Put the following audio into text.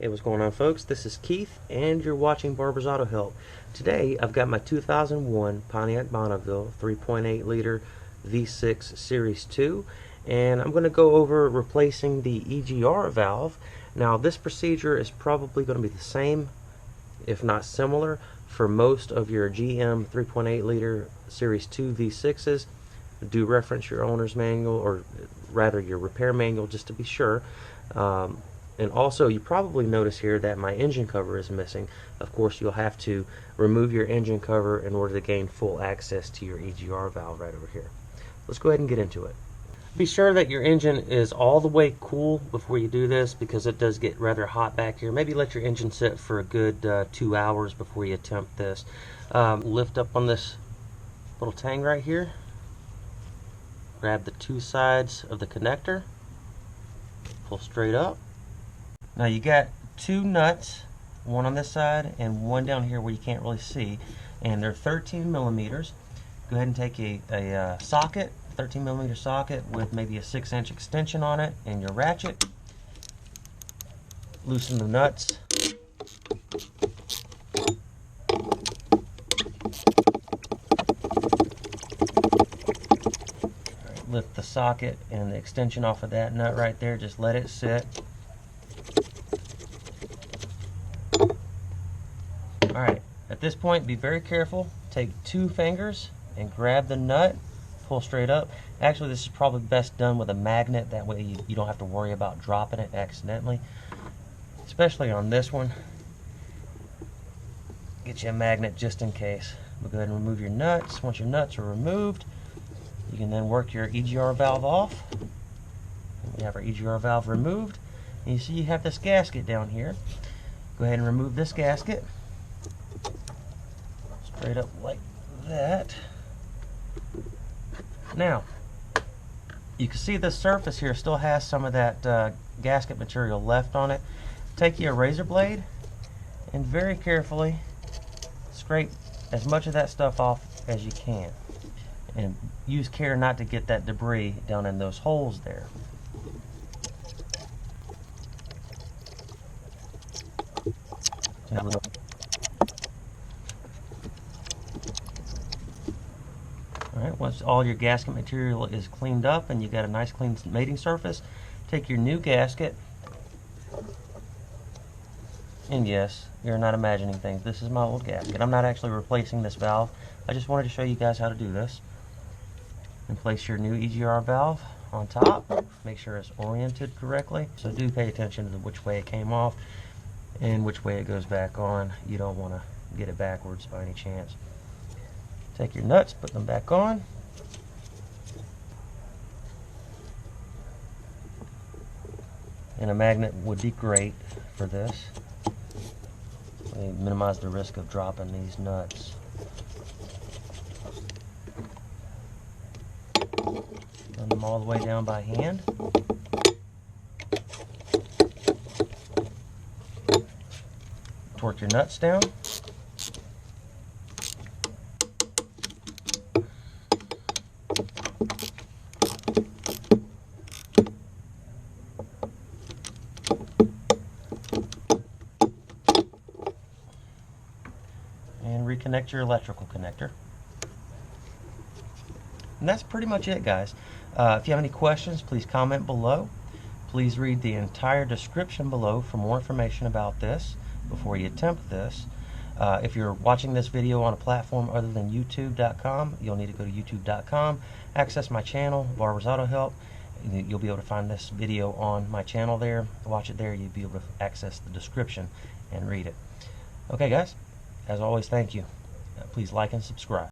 Hey, what's going on, folks? This is Keith, and you're watching Barbour's Auto Help. Today, I've got my 2001 Pontiac Bonneville 3.8 liter V6 Series 2, and I'm going to go over replacing the EGR valve. Now, this procedure is probably going to be the same, if not similar, for most of your GM 3.8 liter Series 2 V6s. Do reference your owner's manual, or rather your repair manual, just to be sure. And also, you probably notice here that my engine cover is missing. Of course, you'll have to remove your engine cover in order to gain full access to your EGR valve right over here. Let's go ahead and get into it. Be sure that your engine is all the way cool before you do this, because it does get rather hot back here. Maybe let your engine sit for a good 2 hours before you attempt this. Lift up on this little tang right here. Grab the two sides of the connector. Pull straight up. Now you got two nuts, one on this side and one down here where you can't really see, and they're 13 millimeters. Go ahead and take a socket, 13 millimeter socket with maybe a 6-inch extension on it, and your ratchet. Loosen the nuts. Lift the socket and the extension off of that nut right there. Just let it sit. Alright, at this point, be very careful. Take two fingers and grab the nut, pull straight up. Actually, this is probably best done with a magnet. That way you don't have to worry about dropping it accidentally. Especially on this one. Get you a magnet just in case. We'll go ahead and remove your nuts. Once your nuts are removed, you can then work your EGR valve off. We have our EGR valve removed. And you see you have this gasket down here. Go ahead and remove this gasket. Straight up like that. Now, you can see the surface here still has some of that gasket material left on it. Take your razor blade and very carefully scrape as much of that stuff off as you can. And use care not to get that debris down in those holes there. Alright, once all your gasket material is cleaned up and you got a nice clean mating surface, take your new gasket, and yes, you're not imagining things, this is my old gasket. I'm not actually replacing this valve. I just wanted to show you guys how to do this. And place your new EGR valve on top. Make sure it's oriented correctly. So do pay attention to which way it came off and which way it goes back on. You don't want to get it backwards by any chance. Take your nuts, put them back on. And a magnet would be great for this. They minimize the risk of dropping these nuts. Run them all the way down by hand. Torque your nuts down. And reconnect your electrical connector. And that's pretty much it, guys. If you have any questions, please comment below. Please read the entire description below for more information about this before you attempt this. If you're watching this video on a platform other than youtube.com, you'll need to go to youtube.com, access my channel, Barbour's Auto Help. You'll be able to find this video on my channel there. Watch it there. You'll be able to access the description and read it. Okay, guys, as always, thank you. Please like and subscribe.